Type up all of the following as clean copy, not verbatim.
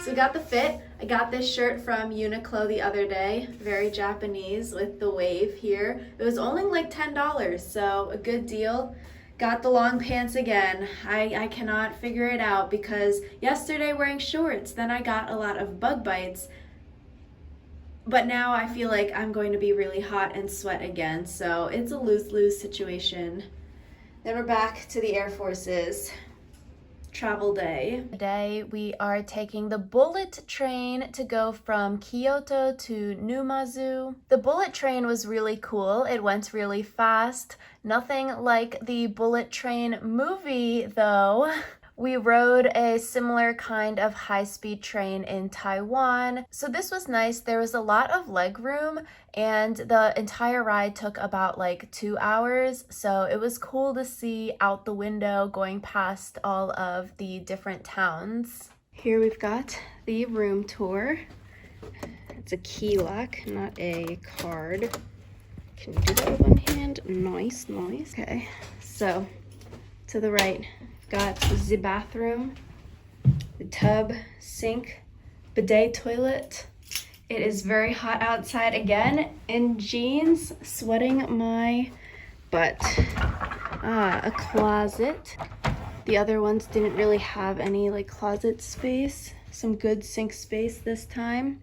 So we got the fit. I got this shirt from Uniqlo the other day, very Japanese with the wave here. It was only like $10, so a good deal. Got the long pants again. I cannot figure it out because yesterday wearing shorts, then I got a lot of bug bites. But now I feel like I'm going to be really hot and sweat again, so it's a lose-lose situation. Then we're back to the Air Forces. Travel day. Today we are taking the bullet train to go from Kyoto to Numazu. The bullet train was really cool. It went really fast. Nothing like the bullet train movie though. We rode a similar kind of high-speed train in Taiwan. So this was nice. There was a lot of leg room and the entire ride took about like 2 hours. So it was cool to see out the window going past all of the different towns. Here we've got the room tour. It's a key lock, not a card. Can you do that with one hand? Nice, nice. Okay, so to the right, got the bathroom, the tub, sink, bidet toilet. It is very hot outside again, in jeans, sweating my butt. A closet. The other ones didn't really have any like closet space. Some good sink space this time.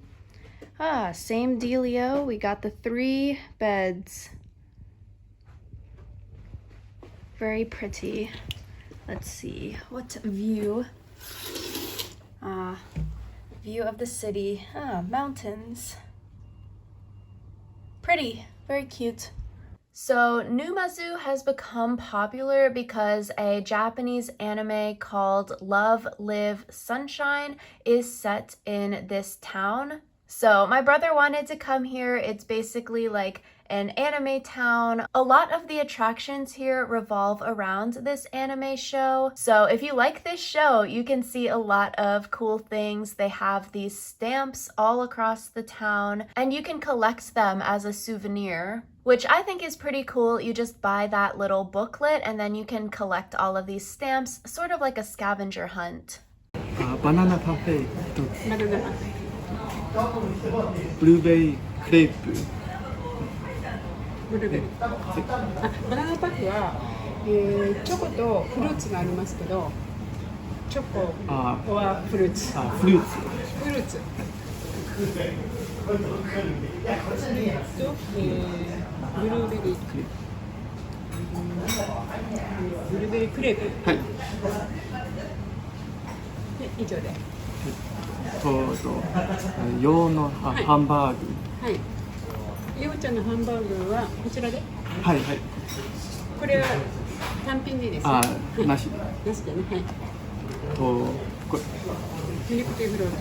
Same dealio. We got the 3 beds. Very pretty. Let's see, what view? View of the city. Mountains. Pretty, very cute. So Numazu has become popular because a Japanese anime called Love, Live, Sunshine is set in this town. So my brother wanted to come here. It's basically like an anime town. A lot of the attractions here revolve around this anime show. So if you like this show, you can see a lot of cool things. They have these stamps all across the town and you can collect them as a souvenir, which I think is pretty cool. You just buy that little booklet and then you can collect all of these stamps, sort of like a scavenger hunt. Banana parfait. Blueberry crepe. ブルーベリー。バナナパフは、チョコとフルーツがありますけど、チョコはフルーツ。フルーツ。フルーツ。と、ブルーベリー。ブルーベリークレープ。はい。で以上で。洋のハンバーグ。はい。ゆうちゃんのハンバーグはこちらで。はいはい。これは単品でいいですね。なしで。なしでね。はい。これ。ミルクティーフロール。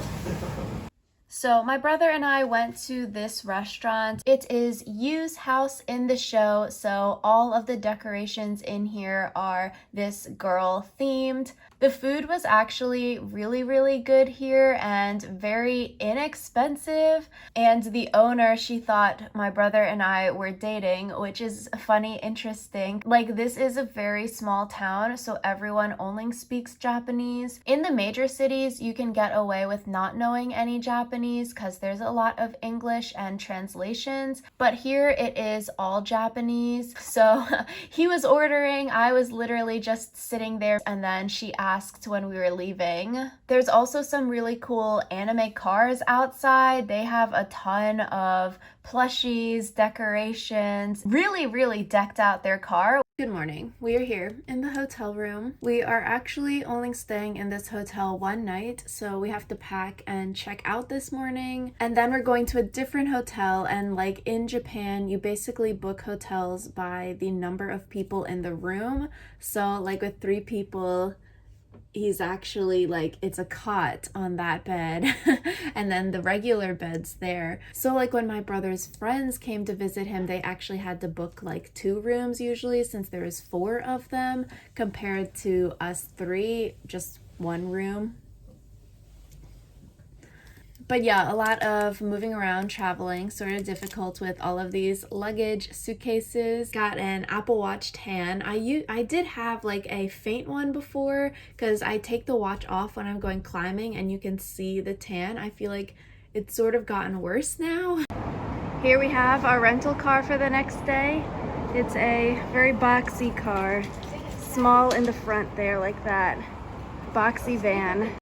So my brother and I went to this restaurant. It is Yu's house in the show, so all of the decorations in here are this girl themed. The food was actually really good here and very inexpensive. And the owner, she thought my brother and I were dating, which is funny, interesting. Like, this is a very small town, so everyone only speaks Japanese. In the major cities, you can get away with not knowing any Japanese because there's a lot of English and translations. But here it is all Japanese. So he was ordering, I was literally just sitting there, and then she asked when we were leaving. There's also some really cool anime cars outside. They have a ton of plushies, decorations, really decked out their car. Good morning. We are here in the hotel room. We are actually only staying in this hotel one night, so we have to pack and check out this morning. And then we're going to a different hotel, and like in Japan, you basically book hotels by the number of people in the room. So like with 3 people, he's actually like, it's a cot on that bed and then the regular bed's there. So like when my brother's friends came to visit him, they actually had to book like 2 rooms usually, since there was 4 of them, compared to us 3, just 1 room. But yeah, a lot of moving around, traveling, sort of difficult with all of these luggage suitcases. Got an Apple Watch tan. I did have like a faint one before because I take the watch off when I'm going climbing and you can see the tan. I feel like it's sort of gotten worse now. Here we have our rental car for the next day. It's a very boxy car, small in the front there like that. Boxy van.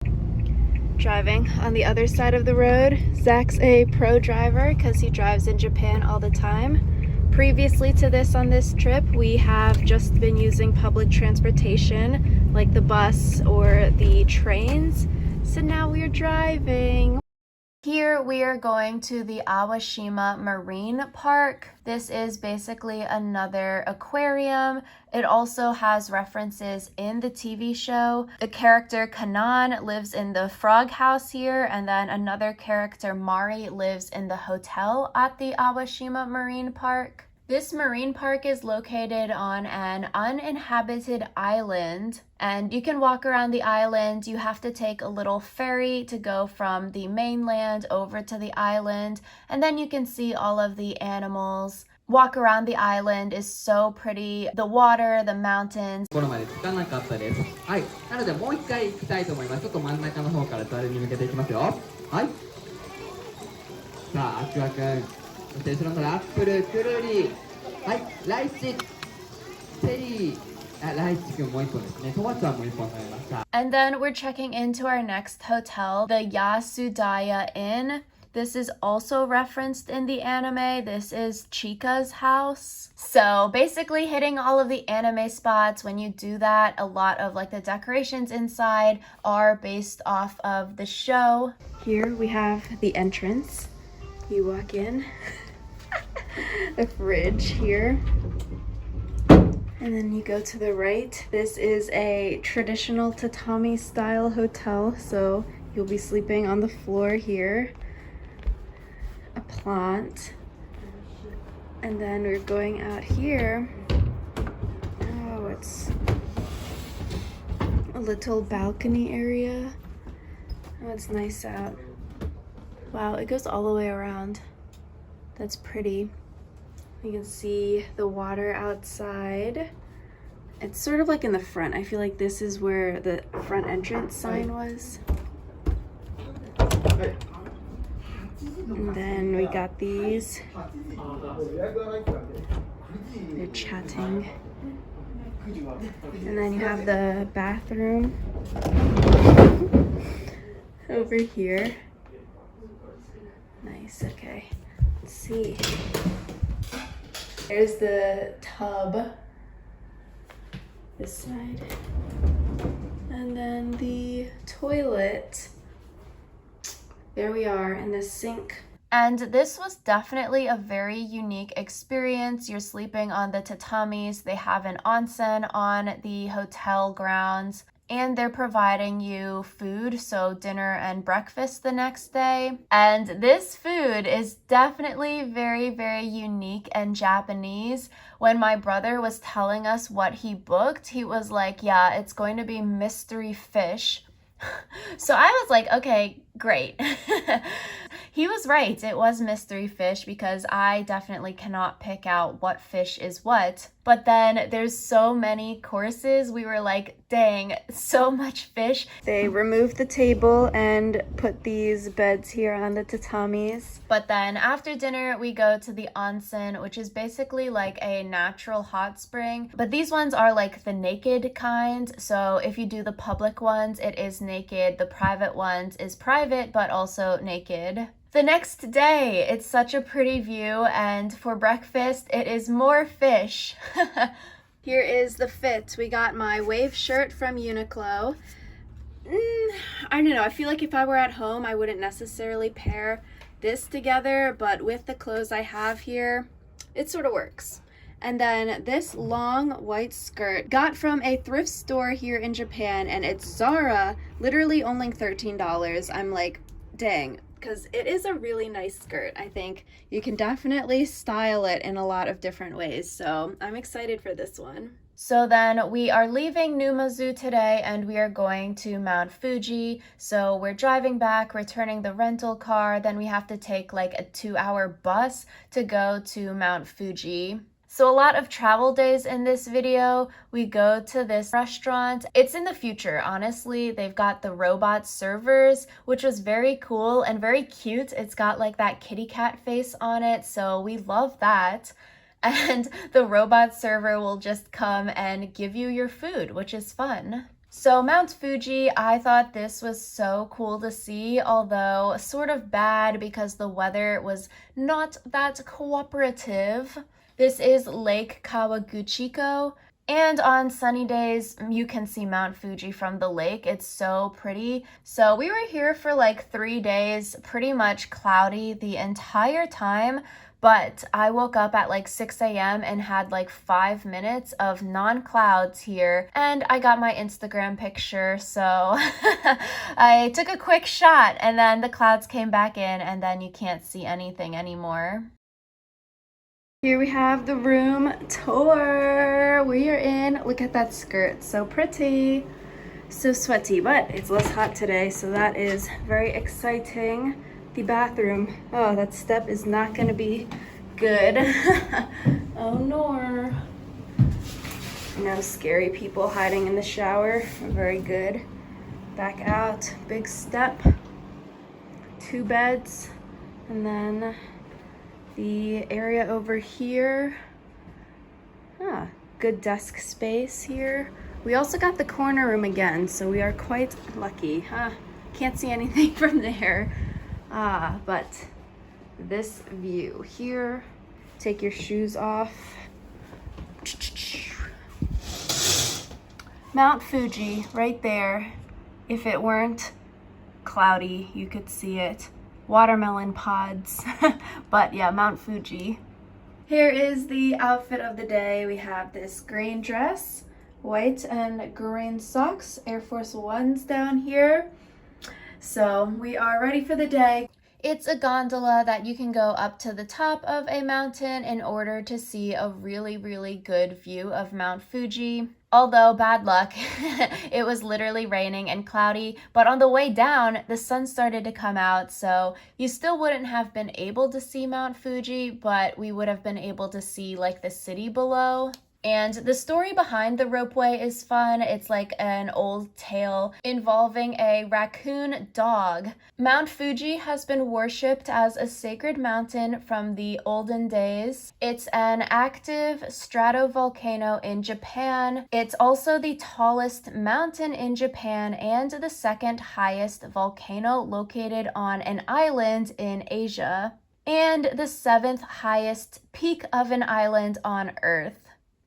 Driving on the other side of the road. Zach's a pro driver because he drives in Japan all the time. Previously to this, on this trip, we have just been using public transportation like the bus or the trains. So now we're driving. Here we are going to the Awashima Marine Park. This is basically another aquarium. It also has references in the TV show. The character Kanan lives in the frog house here, and then another character, Mari, lives in the hotel at the Awashima Marine Park. This marine park is located on an uninhabited island, and you can walk around the island. You have to take a little ferry to go from the mainland over to the island, and then you can see all of the animals. Walk around the island is so pretty. The water, the mountains. ところまで着かなかったです。はい。なのでもう一回行きたいと思います。ちょっと真ん中の方から誰に向けていきますよ。はい。さあ、アクアくん。そして後ろからアップル、くるり。はい。ライチ、テリー。ライチくんもう一本ですね。トマトはもう一本食べました。And then we're checking into our next hotel, the Yasudaya Inn. This is also referenced in the anime. This is Chika's house. So basically hitting all of the anime spots. When you do that, a lot of like the decorations inside are based off of the show. Here we have the entrance. You walk in. A fridge here. And then you go to the right. This is a traditional tatami style hotel. So you'll be sleeping on the floor here. A plant, and then we're going out here. Oh, it's a little balcony area. Oh, it's nice out. Wow, it goes all the way around. That's pretty. You can see the water outside. It's sort of like in the front. I feel like this is where the front entrance sign was. And then we got these. They're chatting. And then you have the bathroom over here. Nice, okay. Let's see. There's the tub. This side. And then the toilet. There we are in the sink. And this was definitely a very unique experience. You're sleeping on the tatamis. They have an onsen on the hotel grounds, and they're providing you food, so dinner and breakfast the next day. And this food is definitely very, very unique and Japanese. When my brother was telling us what he booked, he was like, yeah, it's going to be mystery fish. So I was like, okay, great. He was right. It was mystery fish because I definitely cannot pick out what fish is what. But then there's so many courses. We were like, dang, so much fish. They removed the table and put these beds here on the tatamis. But then after dinner, we go to the onsen, which is basically like a natural hot spring. But these ones are like the naked kind. So if you do the public ones, it is naked. The private ones is private, but also naked. The next day, it's such a pretty view, and for breakfast, it is more fish. Here is the fit. We got my wave shirt from Uniqlo. I don't know, I feel like if I were at home, I wouldn't necessarily pair this together, but with the clothes I have here, it sort of works. And then this long white skirt got from a thrift store here in Japan, and it's Zara, literally only $13. I'm like, dang. Because it is a really nice skirt. I think you can definitely style it in a lot of different ways. So I'm excited for this one. So then we are leaving Numazu today and we are going to Mount Fuji. So we're driving back, returning the rental car, then we have to take like a 2-hour bus to go to Mount Fuji. So a lot of travel days in this video. We go to this restaurant. It's in the future, honestly. They've got the robot servers, which was very cool and very cute. It's got like that kitty cat face on it, so we love that. And the robot server will just come and give you your food, which is fun. So Mount Fuji, I thought this was so cool to see, although sort of bad because the weather was not that cooperative. This is Lake Kawaguchiko, and on sunny days, you can see Mount Fuji from the lake. It's so pretty. So we were here for like 3 days, pretty much cloudy the entire time. But I woke up at like 6 a.m. and had like 5 minutes of non-clouds here, and I got my Instagram picture, so I took a quick shot and then the clouds came back in and then you can't see anything anymore. Here we have the room tour. We are in. Look at that skirt, so pretty. So sweaty, but it's less hot today, so that is very exciting. The bathroom, oh, that step is not gonna be good. Oh no. No scary people hiding in the shower. Very good. Back out, big step, 2 beds, and then the area over here. Good desk space here. We also got the corner room again, so we are quite lucky. Can't see anything from there. But this view here, take your shoes off. Mount Fuji right there. If it weren't cloudy, you could see it. Watermelon pods. But yeah, Mount Fuji. Here is the outfit of the day. We have this green dress, white and green socks, Air Force Ones down here. So we are ready for the day. It's a gondola that you can go up to the top of a mountain in order to see a really, really good view of Mount Fuji. Although, bad luck, it was literally raining and cloudy, but on the way down, the sun started to come out, so you still wouldn't have been able to see Mount Fuji, but we would have been able to see like the city below. And the story behind the ropeway is fun. It's like an old tale involving a raccoon dog. Mount Fuji has been worshipped as a sacred mountain from the olden days. It's an active stratovolcano in Japan. It's also the tallest mountain in Japan and the 2nd highest volcano located on an island in Asia, and the 7th highest peak of an island on Earth.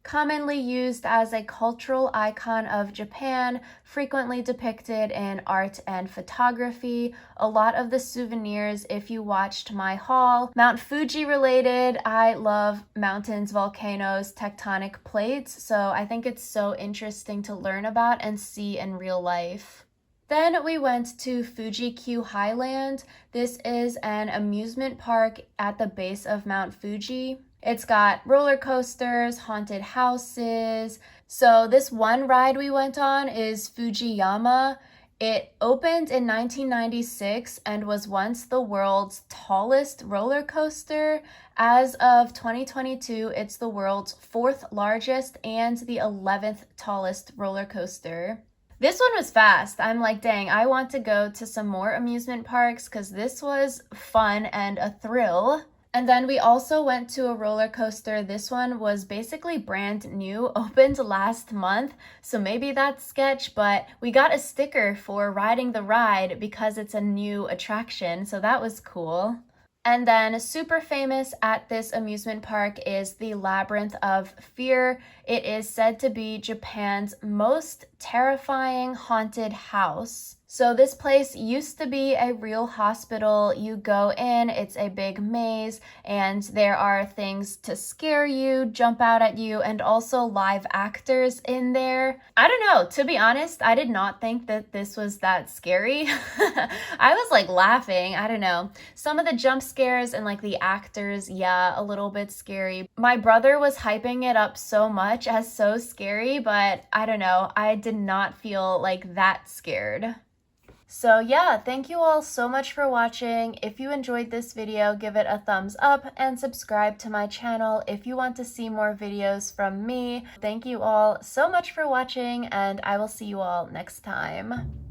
Commonly used as a cultural icon of Japan, frequently depicted in art and photography. A lot of the souvenirs, if you watched my haul, Mount Fuji related. I love mountains, volcanoes, tectonic plates, so I think it's so interesting to learn about and see in real life. Then we went to Fuji-Q Highland. This is an amusement park at the base of Mount Fuji. It's got roller coasters, haunted houses. So this one ride we went on is Fujiyama. It opened in 1996 and was once the world's tallest roller coaster. As of 2022, it's the world's 4th largest and the 11th tallest roller coaster. This one was fast. I'm like, dang, I want to go to some more amusement parks because this was fun and a thrill. And then we also went to a roller coaster. This one was basically brand new, opened last month, so maybe that's sketch, but we got a sticker for riding the ride because it's a new attraction, so that was cool. And then super famous at this amusement park is the Labyrinth of Fear. It is said to be Japan's most terrifying haunted house. So this place used to be a real hospital. You go in, it's a big maze, and there are things to scare you, jump out at you, and also live actors in there. I don't know, to be honest, I did not think that this was that scary. I was like laughing, I don't know. Some of the jump scares and like the actors, yeah, a little bit scary. My brother was hyping it up so much as so scary, but I don't know, I did not feel like that scared. So yeah, thank you all so much for watching. If you enjoyed this video, give it a thumbs up and subscribe to my channel if you want to see more videos from me. Thank you all so much for watching, and I will see you all next time.